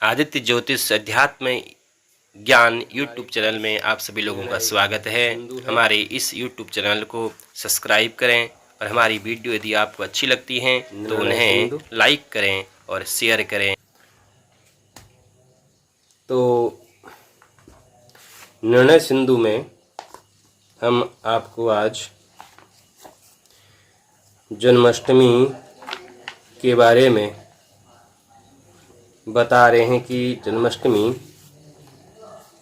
आदित्य ज्योतिष अध्यात्म ज्ञान यूट्यूब चैनल में आप सभी लोगों का स्वागत है। हमारे इस यूट्यूब चैनल को सब्सक्राइब करें और हमारी वीडियो यदि आपको अच्छी लगती हैं तो उन्हें लाइक करें और शेयर करें। तो निर्णय सिंधु में हम आपको आज जन्माष्टमी के बारे में बता रहे हैं कि जन्माष्टमी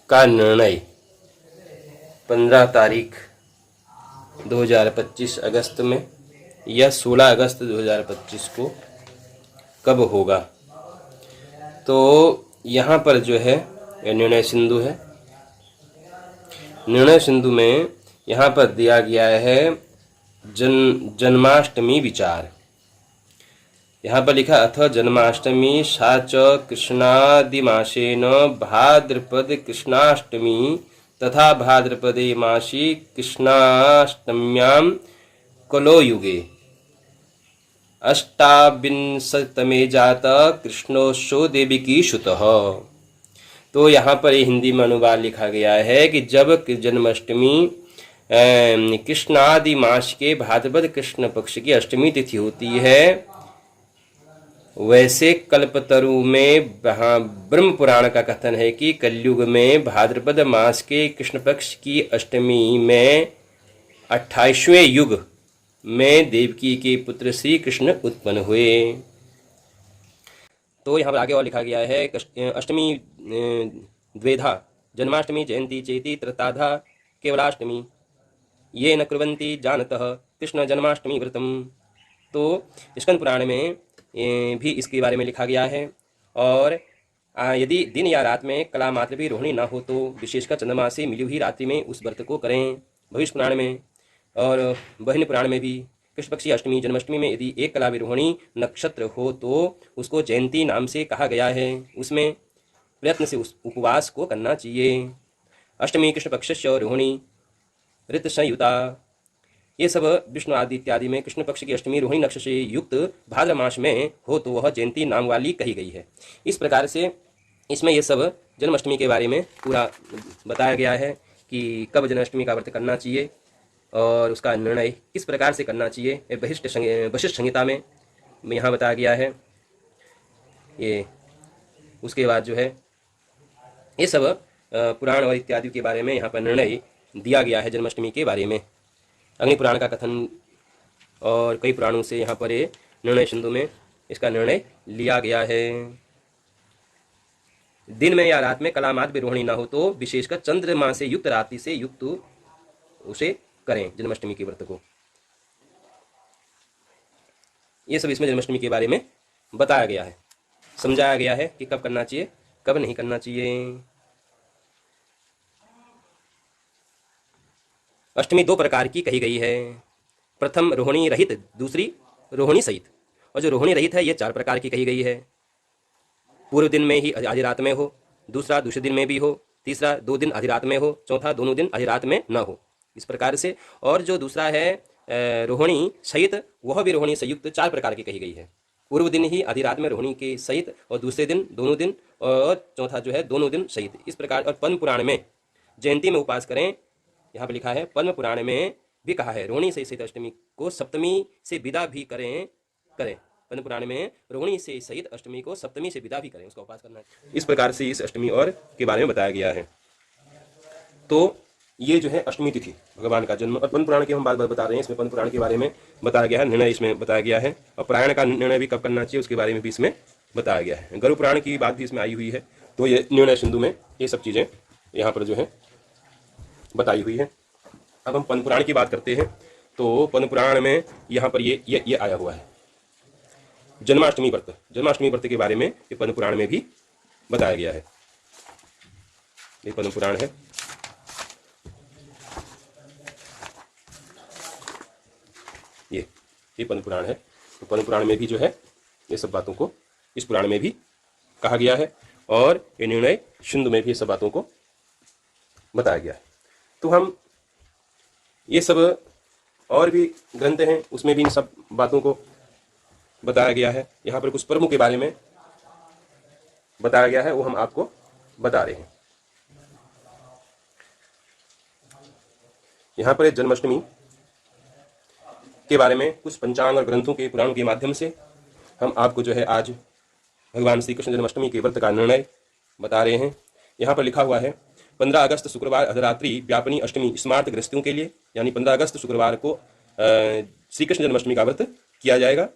का निर्णय 15 तारीख 2025 अगस्त में या 16 अगस्त 2025 को कब होगा। तो यहाँ पर जो है यह निर्णय सिंधु है। निर्णय सिंधु में यहाँ पर दिया गया है जन्माष्टमी विचार। यहाँ पर लिखा अथ जन्माष्टमी सा च कृष्णादिमासेन भाद्रपद कृष्णाष्टमी तथा भाद्रपदे मासी कृष्णाष्टम्यां कलो युगे अष्टाविंशतमे जात कृष्णोत्सव देविकी शुतः। तो यहाँ पर ये हिंदी में अनुवाद लिखा गया है कि जब जन्माष्टमी कृष्णादि मास के भाद्रपद कृष्ण पक्ष की अष्टमी तिथि होती है, वैसे कल्पतरु में ब्रह्म पुराण का कथन है कि कलयुग में भाद्रपद मास के कृष्ण पक्ष की अष्टमी में 28वें युग में देवकी के पुत्र श्री कृष्ण उत्पन्न हुए। तो यहाँ पर आगे और लिखा गया है अष्टमी द्वेधा जन्माष्टमी जयंती चेति त्रताधा केवलाष्टमी ये न कुर्वन्ति जानतः कृष्ण जन्माष्टमी व्रतम। तो स्कंद पुराण में भी इसके बारे में लिखा गया है। और यदि दिन या रात में कला मात्र भी रोहिणी ना हो तो विशेषकर चंद्रमा से मिली हुई रात्रि में उस व्रत को करें। भविष्य पुराण में और बहिन पुराण में भी कृष्ण पक्षी अष्टमी जन्माष्टमी में यदि एक कला विरोहिणी नक्षत्र हो तो उसको जयंती नाम से कहा गया है। उसमें प्रयत्न से उस उपवास को करना चाहिए। अष्टमी कृष्ण पक्ष रोहिणी ऋत संयुता, ये सब विष्णु आदि इत्यादि में कृष्ण पक्ष की अष्टमी रोहिणी नक्षत्र से युक्त भाद्र मास में हो तो वह जयंती नाम वाली कही गई है। इस प्रकार से इसमें ये सब जन्माष्टमी के बारे में पूरा बताया गया है कि कब जन्माष्टमी का व्रत करना चाहिए और उसका निर्णय किस प्रकार से करना चाहिए। वशिष्ठ संहिता में यहाँ बताया गया है। ये उसके बाद जो है ये सब पुराण और इत्यादि के बारे में यहाँ पर निर्णय दिया गया है जन्माष्टमी के बारे में। अग्नि पुराण का कथन और कई पुराणों से यहाँ पर निर्णय सिंधु में इसका निर्णय लिया गया है। दिन में या रात में कला मात्र भी रोहिणी ना हो तो विशेषकर चंद्रमा से युक्त रात्रि से युक्त उसे करें जन्माष्टमी के व्रत को। ये सब इसमें जन्माष्टमी के बारे में बताया गया है, समझाया गया है कि कब करना चाहिए कब नहीं करना चाहिए। अष्टमी दो प्रकार की कही गई है। प्रथम रोहिणी रहित, दूसरी रोहिणी सहित। और जो रोहिणी रहित है ये 4 प्रकार की कही गई है। पूर्व दिन में ही आधी रात में हो, दूसरा दूसरे दिन में भी हो, तीसरा 2 दिन आधी रात में हो, चौथा दोनों दिन आधी रात में न हो, इस प्रकार से। और जो दूसरा है रोहिणी सहित, वह भी रोहिणी संयुक्त 4 प्रकार की कही गई है। पूर्व दिन ही आधी रात में रोहिणी के सहित, और दूसरे दिन दोनों दिन, और चौथा जो है दोनों दिन सहित, इस प्रकार। और पद्म पुराण में जयंती में उपास करें, यहाँ पर लिखा है। पद्म पुराण में भी कहा है रोहिणी से सहित अष्टमी को सप्तमी से विदा भी करें। पद्म पुराण में रोहिणी से सहित अष्टमी को सप्तमी से विदा भी करें, उसका उपास करना है। इस प्रकार से इस अष्टमी और के बारे में बताया गया है। तो ये जो है अष्टमी तिथि भगवान का जन्म। और पद्म पुराण की हम बात बता रहे हैं, इसमें पद्म पुराण के बारे में बताया गया है, निर्णय इसमें बताया गया है। और पारायण का निर्णय भी कब करना चाहिए उसके बारे में भी इसमें बताया गया है। गरुड़ पुराण की बात भी इसमें आई हुई है। तो ये निर्णय सिंधु में ये सब चीज़ें यहाँ पर जो है बताई हुई है। अब हम पद्म पुराण की बात करते हैं। तो पद्म पुराण में यहाँ पर ये आया हुआ है जन्माष्टमी व्रत। जन्माष्टमी व्रत के बारे में ये पद्म पुराण में भी बताया गया है। ये पद्म पुराण है। ये पद्म पुराण है। तो पद्म पुराण में भी जो है ये सब बातों को इस पुराण में भी कहा गया है, और ये निर्णय सिंधु में भी ये सब बातों को बताया गया है। तो हम ये सब और भी ग्रंथ हैं उसमें भी इन सब बातों को बताया गया है। यहाँ पर कुछ पर्वों के बारे में बताया गया है वो हम आपको बता रहे हैं। यहाँ पर जन्माष्टमी के बारे में कुछ पंचांग और ग्रंथों के पुराणों के माध्यम से हम आपको जो है आज भगवान श्री कृष्ण जन्माष्टमी के व्रत का निर्णय बता रहे हैं। यहाँ पर लिखा हुआ है 15 अगस्त शुक्रवार अर्धरात्रि व्यापनी अष्टमी स्मार्त गृहस्थियों के लिए, यानी 15 अगस्त शुक्रवार को श्री कृष्ण जन्माष्टमी का व्रत किया जाएगा,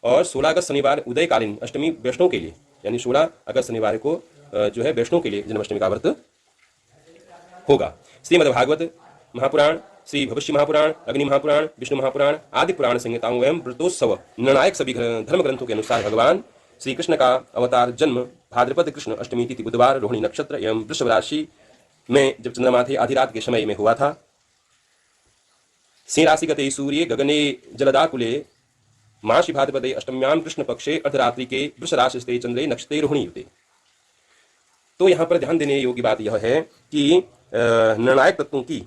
और 16 अगस्त शनिवार उदयकालीन अष्टमी वैष्णव के लिए, यानी 16 अगस्त शनिवार को जो है वैष्णव के लिए जन्माष्टमी का व्रत होगा। श्रीमद्भागवत महापुराण, श्री भविष्य महापुराण, अग्नि महापुराण, विष्णु महापुराण आदि पुराण संहिताओं एवं व्रतोत्सव निर्णायक सभी धर्म ग्रंथों के अनुसार भगवान श्री कृष्ण का अवतार जन्म भाद्रपद कृष्ण अष्टमी तिथि बुधवार रोहिणी नक्षत्र एवं वृषभ राशि में जब चंद्रमा थे आधी रात के समय में हुआ था। सिंह राशि गते सूर्य गगने जलदाकुले मासी भाद्रपदे अष्टम्याम कृष्ण पक्षे अर्धरात्रि के वृष राशि स्थे चंद्रे नक्षत्रे रोहिणी युते। तो यहाँ पर ध्यान देने योग्य बात यह है कि निर्णायक तत्वों की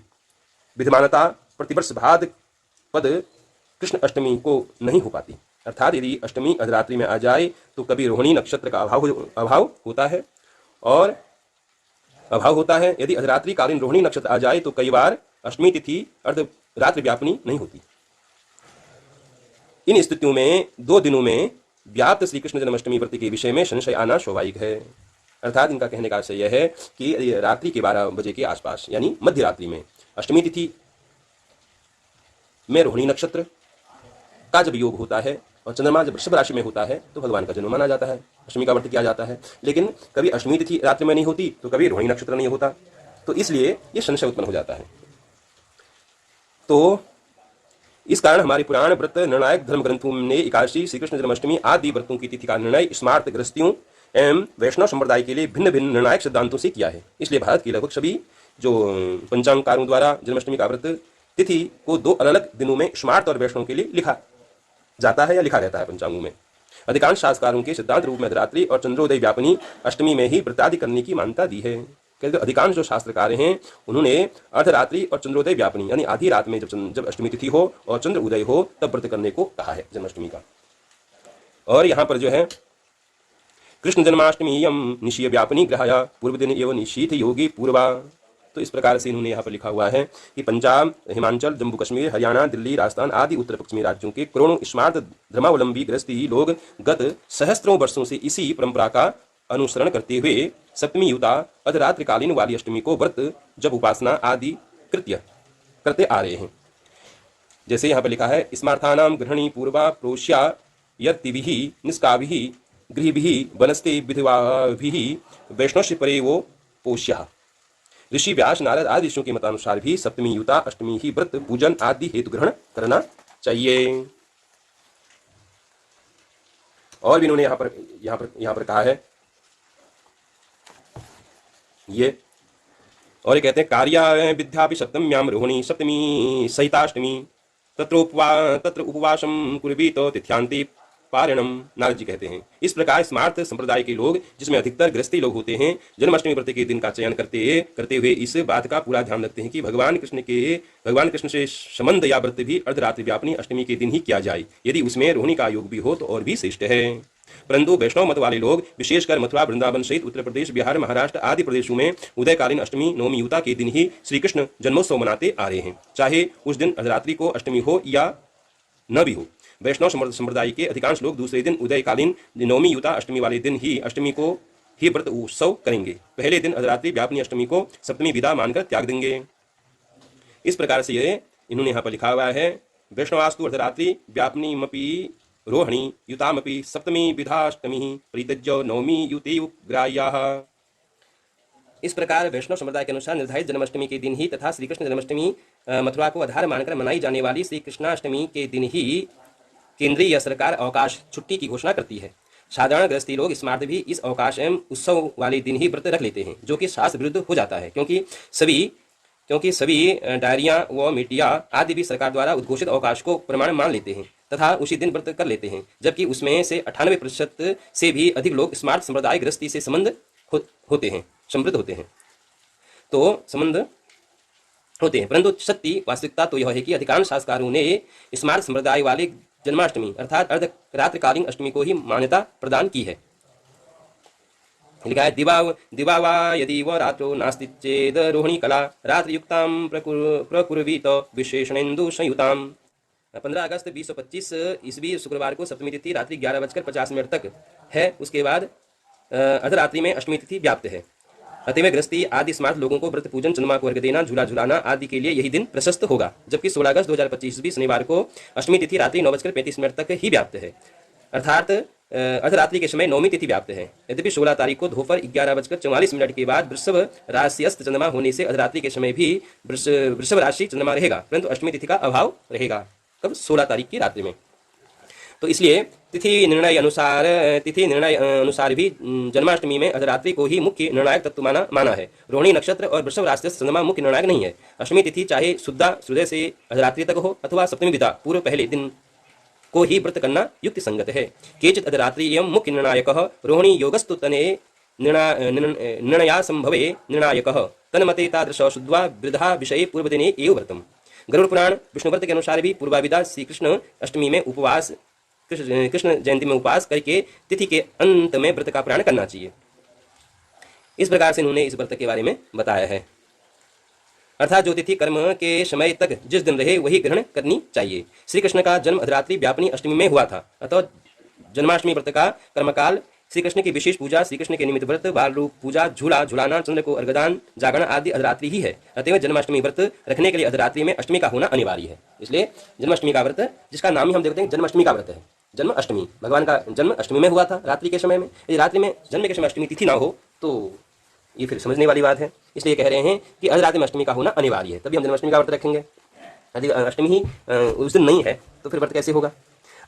विद्यमानता प्रतिवर्ष भाद्रपद कृष्ण अष्टमी को नहीं हो पाती, अर्थात यदि अष्टमी अर्धरात्रि में आ जाए तो कभी रोहिणी नक्षत्र का अभाव होता है, और अभाव होता है यदि अर्धरात्रि कालीन रोहिणी नक्षत्र आ जाए तो कई बार अष्टमी तिथि अर्धरात्रि व्यापनी नहीं होती। इन स्थितियों में 2 दिनों में व्याप्त श्री कृष्ण जन्माष्टमी व्रत के विषय में संशय आना स्वाभाविक है। अर्थात इनका कहने का आशय यह है कि रात्रि के 12 बजे के आसपास, यानी मध्य रात्रि में अष्टमी तिथि में रोहिणी नक्षत्र का जब योग होता है और चंद्रमा जब वृषभ राशि में होता है तो भगवान का जन्म माना जाता है, अष्टमी का व्रत किया जाता है। लेकिन कभी अष्टमी तिथि रात्रि में नहीं होती तो कभी रोहिणी नक्षत्र नहीं होता, तो इसलिए यह संशय उत्पन्न हो जाता है। तो इस कारण हमारे पुराण व्रत निर्णायक धर्म ग्रंथों ने एकादशी, श्री कृष्ण जन्माष्टमी आदि व्रतों की तिथि का निर्णय स्मार्त गृहस्थियों एवं वैष्णव संप्रदाय के लिए भिन्न भिन्न निर्णायक सिद्धांतों से किया है। इसलिए भारत के लगभग सभी जो पंचांगकारों द्वारा जन्माष्टमी का व्रत तिथि को 2 अलग अलग दिनों में स्मार्त और वैष्णव के लिए लिखा जाता है या लिखा रहता है पंचांगों में। अधिकांश शास्त्रकारों के सिद्धांत रूप में अर्धरात्रि और चंद्रोदय व्यापनी अष्टमी में ही व्रतादि करने की मान्यता दी है। क्योंकि अधिकांश जो शास्त्रकार हैं उन्होंने अर्धरात्रि और चंद्रोदय व्यापनी यानी आधी रात में जब अष्टमी तिथि हो और चंद्र उदय हो तब व्रत करने को कहा है जन्माष्टमी का। और यहाँ पर जो है कृष्ण जन्माष्टमी यम निशीय व्यापनी ग्रहाया पूर्व दिन एवं निशीथ योगी पूर्वा। तो इस प्रकार से इन्होंने यहाँ पर लिखा हुआ है कि पंजाब, हिमाचल, जम्मू कश्मीर, हरियाणा, दिल्ली, राजस्थान आदि उत्तर पश्चिमी राज्यों के करोड़ों स्मार्त धर्मावलंबी गृहस्थी लोग गत सहस्त्रों वर्षों से इसी परंपरा का अनुसरण करते हुए सप्तमी युता अर्धरात्रिकालीन वाली अष्टमी को व्रत जब उपासना आदि कृत्य करते आ रहे हैं। जैसे यहाँ पर लिखा है स्मार्थानाम गृहणी पूर्वा प्रोष्या यतिभिः निष्काभिः गृहिभिः वनस्ते विधवाभिः वैष्णवस्य परे वो पोष्यः। ऋषि व्यास, नारद आदि ऋषियों के मतानुसार भी सप्तमी युता अष्टमी ही व्रत पूजन आदि हेतु ग्रहण करना चाहिए। और भी इन्होंने यहाँ पर कहा है ये, और ये कहते हैं कार्या विद्यापि सप्तम्याम रोहिणी सप्तमी सहिताष्टमी तत्र उपवासम कुर्वीत तिथ्यांति पारणम। नारद जी कहते हैं इस प्रकार स्मार्त संप्रदाय के लोग, जिसमें अधिकतर गृहस्थी लोग होते हैं, जन्माष्टमी व्रत के दिन का चयन करते हुए इस बात का पूरा ध्यान रखते हैं कि भगवान कृष्ण से संबंध या व्रत भी अर्धरात्रि व्यापनी अष्टमी के दिन ही किया जाए। यदि उसमें रोहिणी का योग भी हो तो और भी श्रेष्ठ है। परंतु वैष्णव मत वाले लोग विशेषकर मथुरा, वृंदावन सहित उत्तर प्रदेश, बिहार, महाराष्ट्र आदि प्रदेशों में उदयकालीन अष्टमी नवमी युता के दिन ही श्री कृष्ण जन्मोत्सव मनाते आ रहे हैं, चाहे उस दिन अर्धरात्रि को अष्टमी हो या न भी हो। वैष्णव संप्रदाय के अधिकांश लोग दूसरे दिन उदयकालीन नवमी युता अष्टमी वाले दिन ही अष्टमी को ही व्रत उत्सव करेंगे। पहले दिन अर्धरात्रि व्यापनी अष्टमी को सप्तमी विदा मानकर त्याग देंगे। इस प्रकार से ये इन्होंने यहाँ पर लिखा हुआ है वैष्णवास्तु अर्धरात्रि व्यापनीमपि रोहिणी युतामपि सप्तमी विधाष्टमी परित्यज्य नवमी युते ग्राह्याः। इस प्रकार वैष्णव संप्रदाय के अनुसार निर्धारित जन्माष्टमी के दिन ही तथा श्री कृष्ण जन्माष्टमी मथुरा को आधार मानकर मनाई जाने वाली श्री कृष्णाष्टमी के दिन ही केंद्रीय सरकार अवकाश छुट्टी की घोषणा करती है। साधारण गृहस्थी लोग स्मार्त भी इस अवकाश एवं उत्सव वाले दिन ही व्रत रख लेते हैं, जो कि शास्त्र विरुद्ध हो जाता है, क्योंकि सभी डायरियां व मीडिया आदि भी सरकार द्वारा उद्घोषित अवकाश को प्रमाण मान लेते हैं तथा उसी दिन व्रत कर लेते हैं, जबकि उसमें से 98% से भी अधिक लोग स्मार्त संप्रदाय गृहस्थी से समृद्ध होते हैं। परंतु सत्य वास्तविकता तो यह है कि अधिकांश शास्त्रकारों ने स्मार्त संप्रदाय वाले जन्माष्टमी अर्थात अर्धरात्रिकालीन अष्टमी को ही मान्यता प्रदान की है। लिखा है दिवा वा यदि व रात्रो नास्ति चेद रोहिणी कला रात्रियुक्तां प्रकुर्वीत विशेषणेन्दु संयुताम। 15 अगस्त 2025 ईस्वी शुक्रवार को सप्तमी तिथि रात्रि 11:50 तक है। उसके बाद अर्धरात्रि में अष्टमी तिथि व्याप्त है। अतएव गृहस्थी आदि स्मार्ट लोगों को व्रत पूजन, चंद्रमा को अर्घ्य देना, झूला झुलाना आदि के लिए यही दिन प्रशस्त होगा। जबकि 16 अगस्त 2025 ईस्वी शनिवार को अष्टमी तिथि रात्रि 9:35 तक ही व्याप्त है, अर्थात अर्धरात्रि के समय नौमी तिथि व्याप्त है। यद्यपि 16 तारीख को दोपहर 11:44 के बाद वृषभ राशियस्त चंद्रमा होने से अर्धरात्रि के समय भी वृषभ राशि चंद्रमा रहेगा, परंतु अष्टमी तिथि का अभाव रहेगा। कब? 16 तारीख की रात्रि में। तो इसलिए तिथि निर्णय अनुसार भी जन्माष्टमी में अर्धरात्रि को ही मुख्य निर्णायक तत्व माना है। रोहिणी नक्षत्र और वृषभ राशि से चंद्रमा मुख्य निर्णायक नहीं है। अष्टमी तिथि चाहे शुद्धा सूर्य से अर्धरात्रि तक हो अथवा सप्तमी विदा पूर्व पहले दिन को ही व्रत करना युक्ति संगत है। केचित् अर्धरात्रि एवं मुख्य निर्णायकः रोहिणी योगस्तु तने निर्णया संभवे निर्णायकः तन्मते तादृश शुद्ध्वा वृद्धा विषये पूर्वदिने एव व्रतम्। गरुड़ पुराण विष्णुव्रत के अनुसार भी पूर्वाविदा श्री कृष्ण अष्टमी में उपवास, कृष्ण जयंती में उपवास करके तिथि के अंत में व्रत का पारण करना चाहिए। इस प्रकार से उन्होंने इस व्रत के बारे में बताया है। अर्थात जो तिथि कर्म के समय तक जिस दिन रहे वही ग्रहण करनी चाहिए। श्री कृष्ण का जन्म अर्धरात्रि व्यापनी अष्टमी में हुआ था, अतः जन्माष्टमी व्रत का कर्मकाल श्री कृष्ण की विशेष पूजा, श्री कृष्ण के निमित्त व्रत, बाल रूप पूजा, झूला झुलाना, चंद्र को अर्घदान, जागरण आदि अर्धरात्रि ही है। अतएव जन्माष्टमी व्रत रखने के लिए अर्धरात्रि में अष्टमी का होना अनिवार्य है। इसलिए जन्माष्टमी का व्रत, जिसका नाम ही हम देखते हैं जन्माष्टमी का व्रत है, जन्म अष्टमी, भगवान का जन्म अष्टमी में हुआ था रात्रि के समय में। यदि रात्रि में जन्म के समय अष्टमी तिथि ना हो तो ये फिर समझने वाली बात है। इसलिए कह रहे हैं कि अर्धरात्रि में अष्टमी का होना अनिवार्य है, तभी हम जन्माष्टमी का व्रत रखेंगे। यदि अष्टमी ही उस दिन नहीं है तो फिर व्रत कैसे होगा?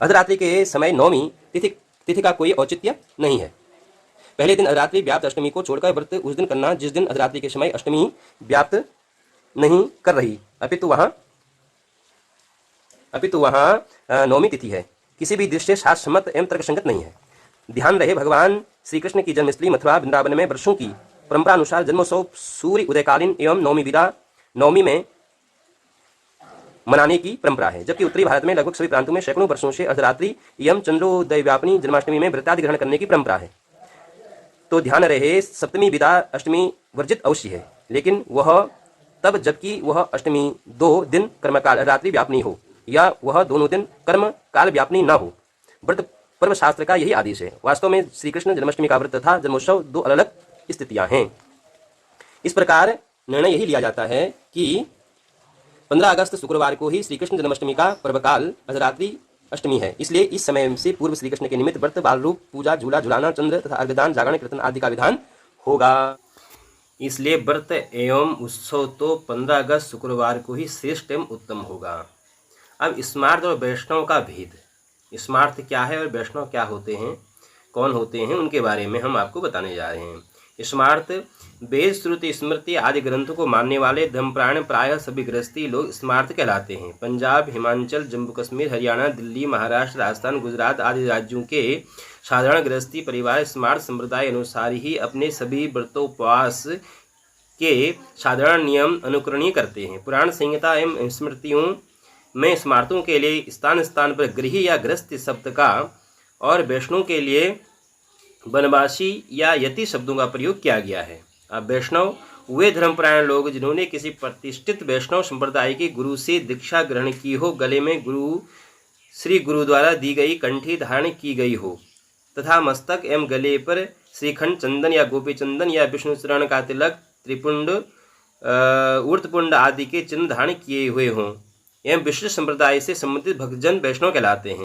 अर्धरात्रि के समय नौमी तिथि का कोई औचित्य नहीं है। पहले दिन अर्धरात्रि व्याप्त अष्टमी को छोड़कर व्रत उस दिन करना जिस दिन अर्धरात्रि के समय अष्टमी व्याप्त नहीं कर रही, अपितु वहाँ नौमी तिथि है। किसी भी दृष्टि शास्त्रसम्मत एवं तर्कसंगत नहीं है। ध्यान रहे, भगवान श्री कृष्ण की जन्मस्थली मथुरा वृंदावन में वर्षों की परंपरा अनुसार जन्मोत्सव सूर्य उदयकालीन एवं नौमी में मनाने की परंपरा है, जबकि उत्तरी भारत में लगभग सभी प्रांतों में सैकड़ों वर्षों से अर्धरात्रि एवं चंद्रोदय व्यापनी जन्माष्टमी में व्रतादि ग्रहण करने की परंपरा है। तो ध्यान रहे, सप्तमी विदा अष्टमी वर्जित अवश्य है, लेकिन वह तब जबकि वह अष्टमी 2 दिन कर्मकाल अर्धरात्रि व्यापनी हो या वह दोनों दिन कर्म काल व्यापनी न हो। व्रत पर्व शास्त्र का यही आदेश है। वास्तव में श्री कृष्ण जन्माष्टमी का व्रत तथा जन्मोत्सव 2 अलग अलग स्थितियां हैं। इस प्रकार निर्णय यही लिया जाता है कि 15 अगस्त शुक्रवार को ही श्री कृष्ण जन्माष्टमी का पर्वकाल अर्धरात्रि अष्टमी है। इसलिए इस समय से पूर्व श्री कृष्ण के निमित्त व्रत, बाल रूप पूजा, झूला झुलाना, चंद्र तथा अर्घदान, जागरण, कीर्तन आदि का विधान होगा। इसलिए व्रत एवं उत्सव तो 15 अगस्त शुक्रवार को ही श्रेष्ठ एवं उत्तम होगा। अब स्मार्त और वैष्णव का भेद, स्मार्त क्या है और वैष्णव क्या होते हैं, कौन होते हैं, उनके बारे में हम आपको बताने जा रहे हैं। स्मार्त वेद, श्रुति, स्मृति आदि ग्रंथों को मानने वाले धर्मपरायण प्रायः सभी गृहस्थी लोग स्मार्त कहलाते हैं। पंजाब, हिमाचल, जम्मू कश्मीर, हरियाणा, दिल्ली, महाराष्ट्र, राजस्थान, गुजरात आदि राज्यों के साधारण गृहस्थी परिवार स्मार्त संप्रदाय अनुसार ही अपने सभी व्रतोपवास के साधारण नियम अनुकरणीय करते हैं। पुराण संहिता एवं स्मृतियों में स्मार्तों के लिए स्थान स्थान पर गृह या गृहस्थ शब्द का और वैष्णव के लिए वनवासी या यति शब्दों का प्रयोग किया गया है। अब वैष्णव वे धर्मपरायण लोग जिन्होंने किसी प्रतिष्ठित वैष्णव संप्रदाय के गुरु से दीक्षा ग्रहण की हो, गले में श्री गुरु द्वारा दी गई कंठी धारण की गई हो तथा मस्तक एवं गले पर श्रीखंड, चंदन या गोपी चंदन या विष्णु चरण का तिलक, त्रिपुंड, ऊर्ध्वपुंड आदि के चिन्ह धारण किए हुए हों एवं विशिष्ट संप्रदाय से संबंधित भक्तजन वैष्णव कहलाते हैं।